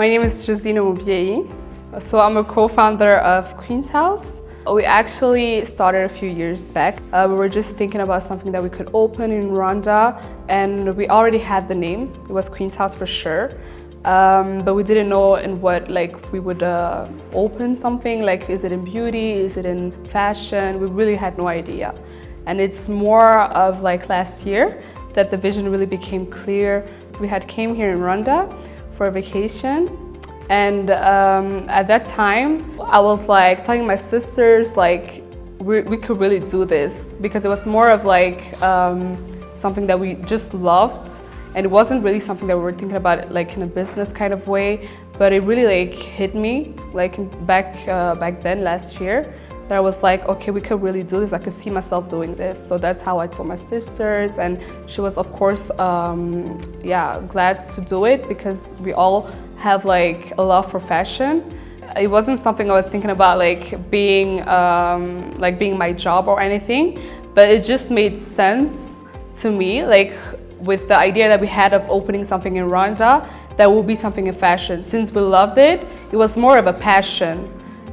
My name is Josyne Umubyeyi. So I'm a co-founder of Queen's House. We actually started a few years back. We were just thinking about something that we could open in Rwanda, and we already had the name. It was Queen's House for sure. But we didn't know in what we would open something. Like, is it in beauty? Is it in fashion? We really had no idea. And it's more of last year that the vision really became clear. We had came here in Rwanda for a vacation, and at that time I was telling my sisters we could really do this, because it was more of something that we just loved, and it wasn't really something that we were thinking about in a business kind of way. But it really hit me back then last year, that I was okay, we could really do this. I could see myself doing this. So that's how I told my sisters, and she was of course glad to do it, because we all have a love for fashion. It wasn't something I was thinking about being my job or anything, but it just made sense to me, with the idea that we had of opening something in Rwanda that will be something in fashion. Since we loved it, it was more of a passion.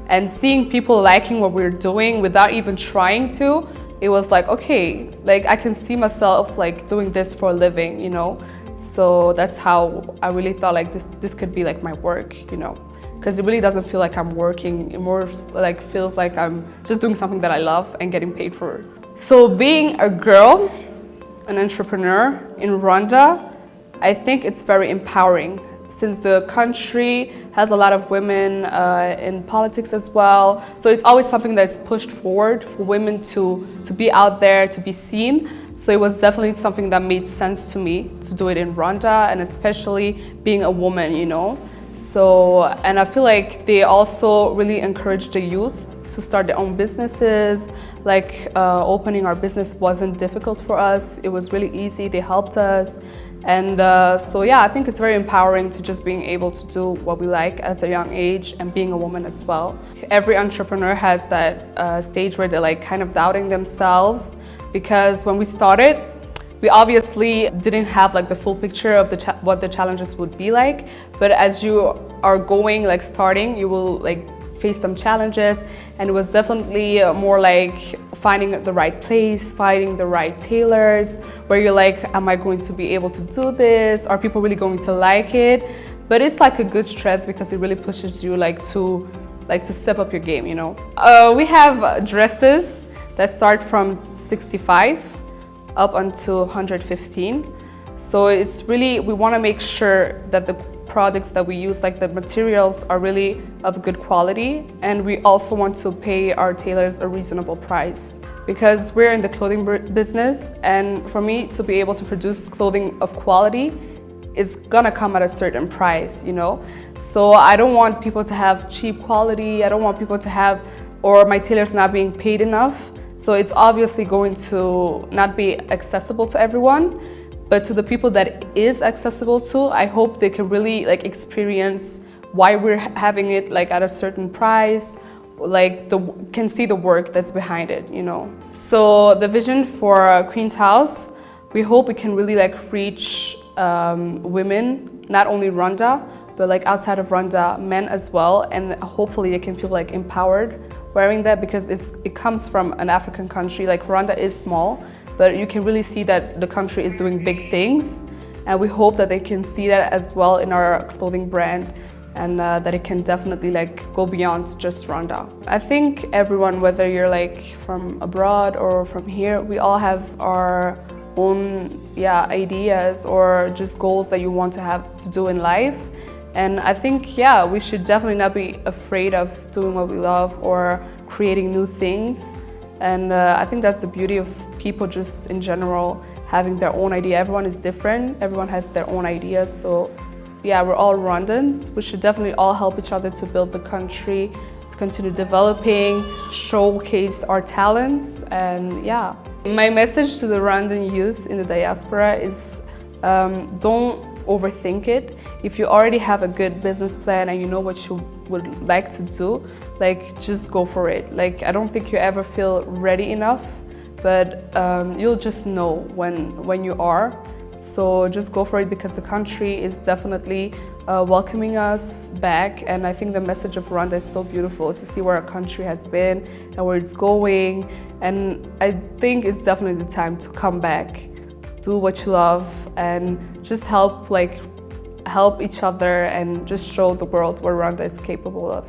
And seeing people liking what we're doing without even trying to, it was okay, I can see myself doing this for a living, you know? So that's how I really thought this could be my work, you know? Because it really doesn't feel like I'm working. It more feels like I'm just doing something that I love and getting paid for it. So being a girl, an entrepreneur in Rwanda, I think it's very empowering, since the country has a lot of women in politics as well. So it's always something that's pushed forward for women to be out there, to be seen. So it was definitely something that made sense to me to do it in Rwanda, and especially being a woman, you know. So, and I feel they also really encourage the youth to start their own businesses. Opening our business wasn't difficult for us. It was really easy. They helped us. And so yeah, I think it's very empowering to just being able to do what we like at a young age, and being a woman as well. Every entrepreneur has that stage where they're kind of doubting themselves, because when we started, we obviously didn't have the full picture of what the challenges would be like. But as you are going, starting, you will face some challenges, and it was definitely more finding the right place, finding the right tailors, where you're am I going to be able to do this? Are people really going to like it? But it's a good stress, because it really pushes you to step up your game, you know. We have dresses that start from 65 up until 115. So it's really, we want to make sure that the products that we use, the materials, are really of good quality, and we also want to pay our tailors a reasonable price, because we're in the clothing business, and for me to be able to produce clothing of quality is gonna come at a certain price, you know. So I don't want people to have cheap quality. I don't want people to have, or my tailors not being paid enough. So it's obviously going to not be accessible to everyone. But to the people that it is accessible to, I hope they can really experience why we're having it at a certain price, can see the work that's behind it, you know. So the vision for Queen's House, we hope we can really reach women, not only Rwanda, but outside of Rwanda, men as well, and hopefully they can feel empowered wearing that, because it comes from an African country. Rwanda is small, but you can really see that the country is doing big things, and we hope that they can see that as well in our clothing brand, and that it can definitely go beyond just Rwanda. I think everyone, whether you're from abroad or from here, we all have our own ideas or just goals that you want to have to do in life. And I think we should definitely not be afraid of doing what we love or creating new things. And I think that's the beauty of people just in general, having their own idea. Everyone is different, everyone has their own ideas. So yeah, we're all Rwandans. We should definitely all help each other to build the country, to continue developing, showcase our talents, and yeah. My message to the Rwandan youth in the diaspora is don't overthink it. If you already have a good business plan and you know what you would like to do, just go for it. I don't think you ever feel ready enough, but you'll just know when you are. So just go for it, because the country is definitely welcoming us back. And I think the message of Rwanda is so beautiful to see where our country has been and where it's going. And I think it's definitely the time to come back, do what you love, and just help each other and just show the world what Rwanda is capable of.